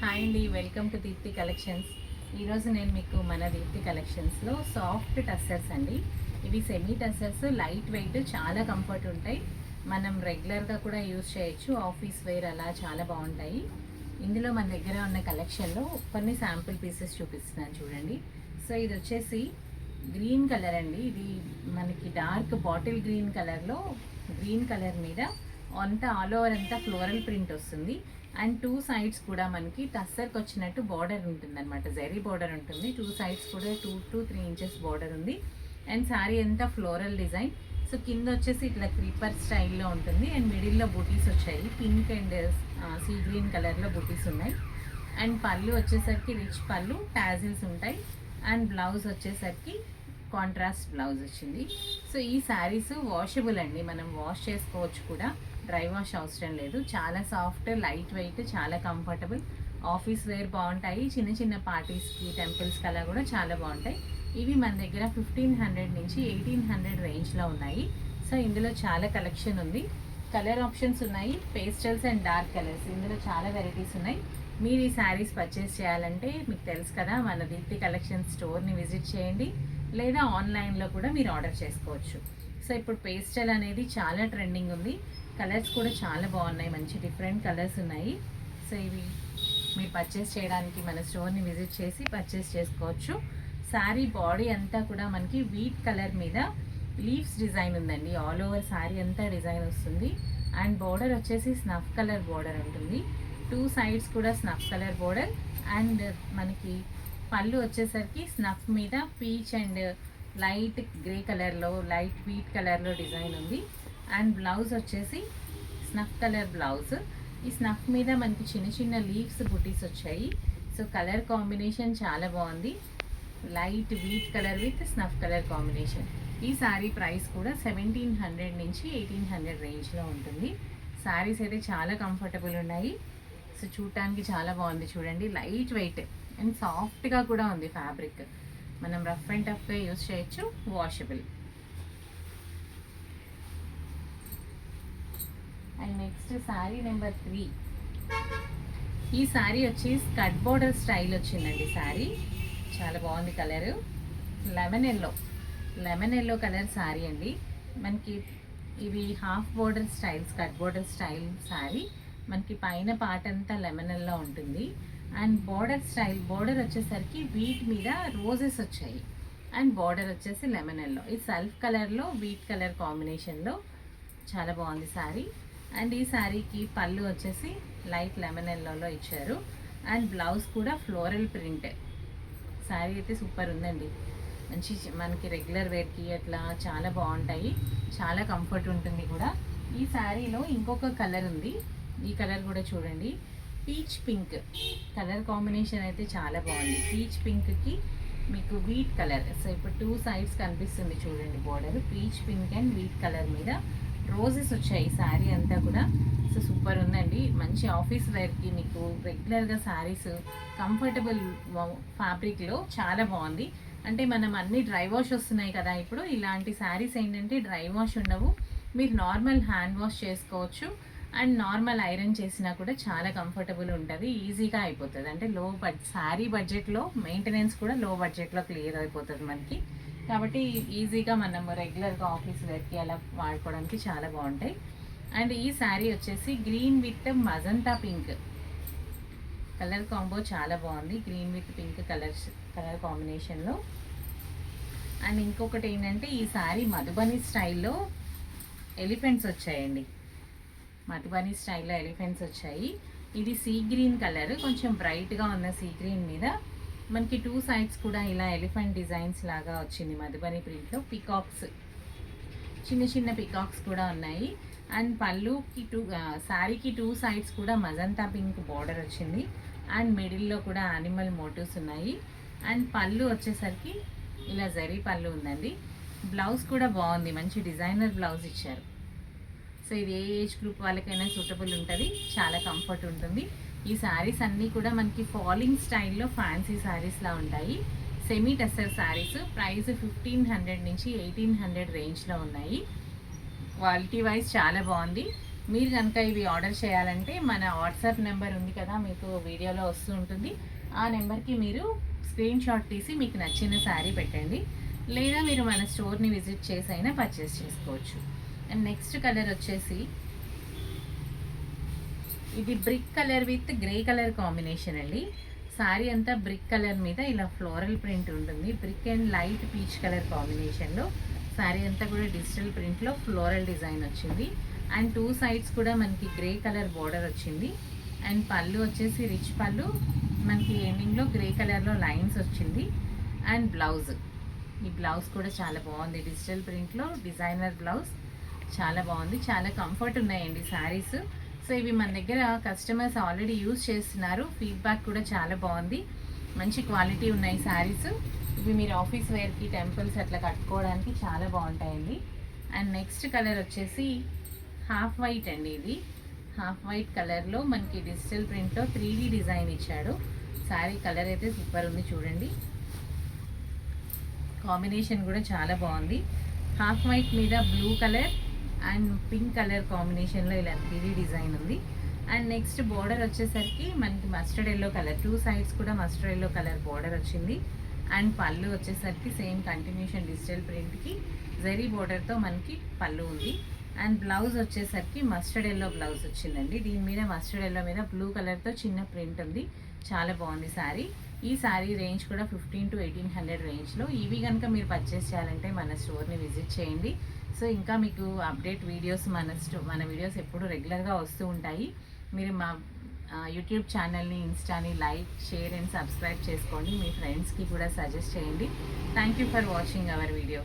Hi అండి, welcome to Deepti collections. ఈరోజు నేను మీకు మన దీప్తి కలెక్షన్స్లో సాఫ్ట్ టస్సర్స్ అండి. ఇవి సెమీ టస్సర్స్, లైట్ వెయిట్, చాలా కంఫర్ట్ ఉంటాయి. మనం రెగ్యులర్గా కూడా యూజ్ చేయొచ్చు, ఆఫీస్ వేర్ అలా చాలా బాగుంటాయి. ఇందులో మన దగ్గర ఉన్న కలెక్షన్లో కొన్ని శాంపుల్ పీసెస్ చూపిస్తున్నాను చూడండి. సో ఇది వచ్చేసి గ్రీన్ కలర్ అండి. ఇది మనకి డార్క్ బాటిల్ గ్రీన్ కలర్లో, గ్రీన్ కలర్ మీద అంతా ఆల్ ఓవర్ అంతా ఫ్లోరల్ ప్రింట్ వస్తుంది. అండ్ టూ సైడ్స్ కూడా మనకి టస్సర్కి వచ్చినట్టు బార్డర్ ఉంటుంది అనమాట, జరీ బార్డర్ ఉంటుంది. టూ సైడ్స్ కూడా 2 to 3 inches బార్డర్ ఉంది. అండ్ శారీ అంతా ఫ్లోరల్ డిజైన్. సో కింద వచ్చేసి ఇట్లా క్రీపర్ స్టైల్లో ఉంటుంది. అండ్ మిడిల్లో బూటీస్ వచ్చాయి, పింక్ అండ్ సీ గ్రీన్ కలర్లో బూటీస్ ఉన్నాయి. అండ్ పళ్ళు వచ్చేసరికి రిచ్ పళ్ళు, టాజిల్స్ ఉంటాయి. అండ్ బ్లౌజ్ వచ్చేసరికి కాంట్రాస్ట్ బ్లౌజ్ వచ్చింది. సో ఈ శారీస్ వాషబుల్ అండి, మనం వాష్ చేసుకోవచ్చు కూడా, డ్రై వాష్ అవసరం లేదు. చాలా సాఫ్ట్, లైట్ వెయిట్, చాలా కంఫర్టబుల్, ఆఫీస్ వేర్ బాగుంటాయి. చిన్న చిన్న పార్టీస్కి, టెంపుల్స్కి అలా కూడా చాలా బాగుంటాయి. ఇవి మన దగ్గర 1500 నుంచి 1800 రేంజ్లో ఉన్నాయి. సో ఇందులో చాలా కలెక్షన్ ఉంది. కలర్ ఆప్షన్స్ ఉన్నాయి, పేస్టల్స్ అండ్ డార్క్ కలర్స్, ఇందులో చాలా వెరైటీస్ ఉన్నాయి. మీరు ఈ శారీస్ పర్చేస్ చేయాలంటే మీకు తెలుసు కదా, మన దీప్తి కలెక్షన్ స్టోర్ని విజిట్ చేయండి, లేదా ఆన్లైన్లో కూడా మీరు ఆర్డర్ చేసుకోవచ్చు. సో ఇప్పుడు పేస్టల్ అనేది చాలా ట్రెండింగ్ ఉంది. కలర్స్ కూడా చాలా బాగున్నాయి, మంచి డిఫరెంట్ కలర్స్ ఉన్నాయి. సో ఇవి మీరు పర్చేస్ చేయడానికి మన స్టోర్ని విజిట్ చేసి పర్చేస్ చేసుకోవచ్చు. శారీ బాడీ అంతా కూడా మనకి వీట్ కలర్ మీద లీవ్స్ డిజైన్ ఉందండి. ఆల్ ఓవర్ శారీ అంతా డిజైన్ వస్తుంది. అండ్ బార్డర్ వచ్చేసి స్నఫ్ కలర్ బార్డర్ ఉంటుంది. టూ సైడ్స్ కూడా స్నఫ్ కలర్ బార్డర్. అండ్ మనకి పళ్ళు వచ్చేసరికి స్నఫ్ మీద పీచ్ అండ్ లైట్ గ్రే కలర్లో, లైట్ వీట్ కలర్లో డిజైన్ ఉంది. అండ్ బ్లౌజ్ వచ్చేసి స్నఫ్ కలర్ బ్లౌజ్. ఈ స్నఫ్ మీద మనకి చిన్న చిన్న లీవ్స్ బుటీస్ వచ్చాయి. సో కలర్ కాంబినేషన్ చాలా బాగుంది, light wheat colour with snuff colour combination. ఈ శారీ ప్రైస్ కూడా 1700 నుంచి 1800 రేంజ్లో ఉంటుంది. శారీస్ అయితే చాలా కంఫర్టబుల్ ఉన్నాయి. సో చూడటానికి చాలా బాగుంది చూడండి, లైట్ వెయిట్ అండ్ సాఫ్ట్గా కూడా ఉంది ఫ్యాబ్రిక్. మనం రఫ్ అండ్ టఫ్గా యూజ్ చేయొచ్చు, washable. And next sari number 3. ఈ శారీ వచ్చి స్కట్ బోర్డర్ స్టైల్ వచ్చిందండి. శారీ చాలా బాగుంది, colour lemon yellow colour sari అండి. మనకి ఇవి హాఫ్ బోర్డర్ స్టైల్, స్కట్ బోర్డర్ స్టైల్ శారీ. మనకి పైన పార్ట్ అంతా లెమన్ ఎల్లో ఉంటుంది. అండ్ బోర్డర్ స్టైల్, బోర్డర్ వచ్చేసరికి వీట్ మీద రోజెస్ వచ్చాయి. అండ్ బార్డర్ వచ్చేసి లెమన్ ఎల్లో. ఈ సెల్ఫ్ కలర్లో వీట్ కలర్ కాంబినేషన్లో చాలా బాగుంది శారీ. అండ్ ఈ శారీకి పళ్ళు వచ్చేసి లైట్ లెమన్ ఎల్లోలో ఇచ్చారు. అండ్ బ్లౌజ్ కూడా ఫ్లోరల్ ప్రింట్. శారీ అయితే సూపర్ ఉందండి, మంచి మనకి రెగ్యులర్ వేర్కి అట్లా చాలా బాగుంటాయి, చాలా కంఫర్ట్ ఉంటుంది కూడా. ఈ శారీలో ఇంకొక కలర్ ఉంది, ఈ కలర్ కూడా చూడండి, పీచ్ పింక్ కలర్ కాంబినేషన్ అయితే చాలా బాగుంది. పీచ్ పింక్కి మీకు వీట్ కలర్. సో ఇప్పుడు టూ సైడ్స్ కనిపిస్తుంది చూడండి border, peach pink and wheat colour మీద రోజెస్ వచ్చాయి శారీ అంతా కూడా. సో సూపర్ ఉందండి, మంచి ఆఫీస్ వేర్కి, మీకు రెగ్యులర్గా శారీస్ కంఫర్టబుల్ ఫ్యాబ్రిక్లో చాలా బాగుంది. అంటే మనం అన్ని డ్రై వాష్ వస్తున్నాయి కదా ఇప్పుడు, ఇలాంటి శారీస్ ఏంటంటే డ్రై వాష్ ఉండవు, మీరు నార్మల్ హ్యాండ్ వాష్ చేసుకోవచ్చు. అండ్ నార్మల్ ఐరన్ చేసినా కూడా చాలా కంఫర్టబుల్ ఉంటుంది, ఈజీగా అయిపోతుంది. అంటే శారీ బడ్జెట్లో మెయింటెనెన్స్ కూడా లో బడ్జెట్లో క్లియర్ అయిపోతుంది మనకి. కాబట్టి ఈజీగా మనం రెగ్యులర్గా ఆఫీస్ వేర్కి అలా వాడుకోవడానికి చాలా బాగుంటాయి. అండ్ ఈ శారీ వచ్చేసి green with magenta pink colour combo చాలా బాగుంది, గ్రీన్ విత్ పింక్ కలర్ కాంబినేషన్లో. అండ్ ఇంకొకటి ఏంటంటే ఈ శారీ మధుబని స్టైల్లో ఎలిఫెంట్స్ వచ్చాయండి, మధుబని స్టైల్లో ఎలిఫెంట్స్ వచ్చాయి. ఇది సీ గ్రీన్ కలర్, కొంచెం బ్రైట్గా ఉన్న సీ గ్రీన్ మీద మనకి టూ సైడ్స్ కూడా ఇలా ఎలిఫెంట్ డిజైన్స్ లాగా వచ్చింది మధుబని ప్రింట్లో. పికాక్స్, చిన్న చిన్న పికాక్స్ కూడా ఉన్నాయి. అండ్ పళ్ళుకి శారీకి టూ సైడ్స్ కూడా మజంతా పింక్ బార్డర్ వచ్చింది. అండ్ మిడిల్లో కూడా యానిమల్ మోటివ్స్ ఉన్నాయి. అండ్ పళ్ళు వచ్చేసరికి ఇలా జరీ పళ్ళు ఉందండి. బ్లౌజ్ కూడా బాగుంది, మంచి డిజైనర్ బ్లౌజ్ ఇచ్చారు. సో ఇది ఏ ఏజ్ గ్రూప్ వాళ్ళకైనా సూటబుల్ ఉంటుంది, చాలా కంఫర్ట్ ఉంటుంది. ఈ శారీస్ అన్నీ కూడా మనకి ఫాలింగ్ స్టైల్లో ఫ్యాన్సీ శారీస్లా ఉంటాయి. సెమీ టస్సర్ శారీస్, ప్రైస్ 1500 నుంచి 1800 రేంజ్లో ఉన్నాయి. క్వాలిటీ వైజ్ చాలా బాగుంది. మీరు కనుక ఇవి ఆర్డర్ చేయాలంటే మన వాట్సాప్ నెంబర్ ఉంది కదా, మీకు వీడియోలో వస్తూ ఉంటుంది. ఆ నెంబర్కి మీరు స్క్రీన్ షాట్ తీసి మీకు నచ్చిన శారీ పెట్టండి, లేదా మీరు మన స్టోర్ని విజిట్ చేసి అయినా పర్చేస్ చేసుకోవచ్చు. అండ్ నెక్స్ట్ కలర్ వచ్చేసి ఇది brick colour with grey colour combination అండి. శారీ అంతా బ్రిక్ కలర్ మీద ఇలా ఫ్లోరల్ ప్రింట్ ఉంటుంది. Brick and light peach colour కాంబినేషన్లో శారీ అంతా కూడా డిజిటల్ ప్రింట్లో ఫ్లోరల్ డిజైన్ వచ్చింది. అండ్ 2 సైడ్స్ కూడా మనకి గ్రే కలర్ బార్డర్ వచ్చింది. అండ్ పళ్ళు వచ్చేసి రిచ్ పళ్ళు, మనకి ఎండింగ్లో గ్రే కలర్లో లైన్స్ వచ్చింది. అండ్ బ్లౌజ్, ఈ బ్లౌజ్ కూడా చాలా బాగుంది, డిజిటల్ ప్రింట్లో డిజైనర్ బ్లౌజ్ చాలా బాగుంది. చాలా కంఫర్ట్ ఉన్నాయండి శారీస్. సో ఇవి మన దగ్గర కస్టమర్స్ ఆల్రెడీ యూజ్ చేస్తున్నారు, ఫీడ్బ్యాక్ కూడా చాలా బాగుంది, మంచి క్వాలిటీ ఉన్నాయి శారీస్. ఇవి మీరు ఆఫీస్ వేర్కి, టెంపుల్స్ అట్లా కట్టుకోవడానికి చాలా బాగుంటాయండి. అండ్ నెక్స్ట్ కలర్ వచ్చేసి హాఫ్ వైట్ అండి. ఇది హాఫ్ వైట్ కలర్లో మనకి డిజిటల్ ప్రింట్లో 3D డిజైన్ ఇచ్చాడు. శారీ కలర్ అయితే సూపర్ ఉంది చూడండి, కాంబినేషన్ కూడా చాలా బాగుంది. హాఫ్ వైట్ మీద blue colour and pink colour కాంబినేషన్లో ఇలా 3D డిజైన్ ఉంది. అండ్ నెక్స్ట్ బార్డర్ వచ్చేసరికి మనకి మస్టర్డ్ ఎల్లో కలర్, 2 సైడ్స్ కూడా మస్టర్డ్ ఎల్లో కలర్ బార్డర్ వచ్చింది. అండ్ పళ్ళు వచ్చేసరికి సేమ్ కంటిన్యూషన్ డిజిటల్ ప్రింట్కి జరీ బార్డర్తో మనకి పళ్ళు ఉంది. అండ్ బ్లౌజ్ వచ్చేసరికి మస్టర్డ్ ఎల్లో బ్లౌజ్ వచ్చిందండి. దీని మీద మస్టర్డ్ ఎల్లో మీద బ్లూ కలర్తో చిన్న ప్రింట్ ఉంది, చాలా బాగుంది శారీ. ఈ శారీ రేంజ్ కూడా 1500 to 1800 రేంజ్లో. ఇవి కనుక మీరు పర్చేస్ చేయాలంటే మన స్టోర్ని విజిట్ చేయండి. సో ఇంకా మీకు అప్డేట్ వీడియోస్ మన వీడియోస్ ఎప్పుడు రెగ్యులర్గా వస్తూ ఉంటాయి. మీరు మా యూట్యూబ్ ఛానల్ని, ఇన్స్టాని లైక్, షేర్ అండ్ సబ్స్క్రైబ్ చేసుకోండి. మీ ఫ్రెండ్స్కి కూడా సజెస్ట్ చేయండి. Thank you for watching our video.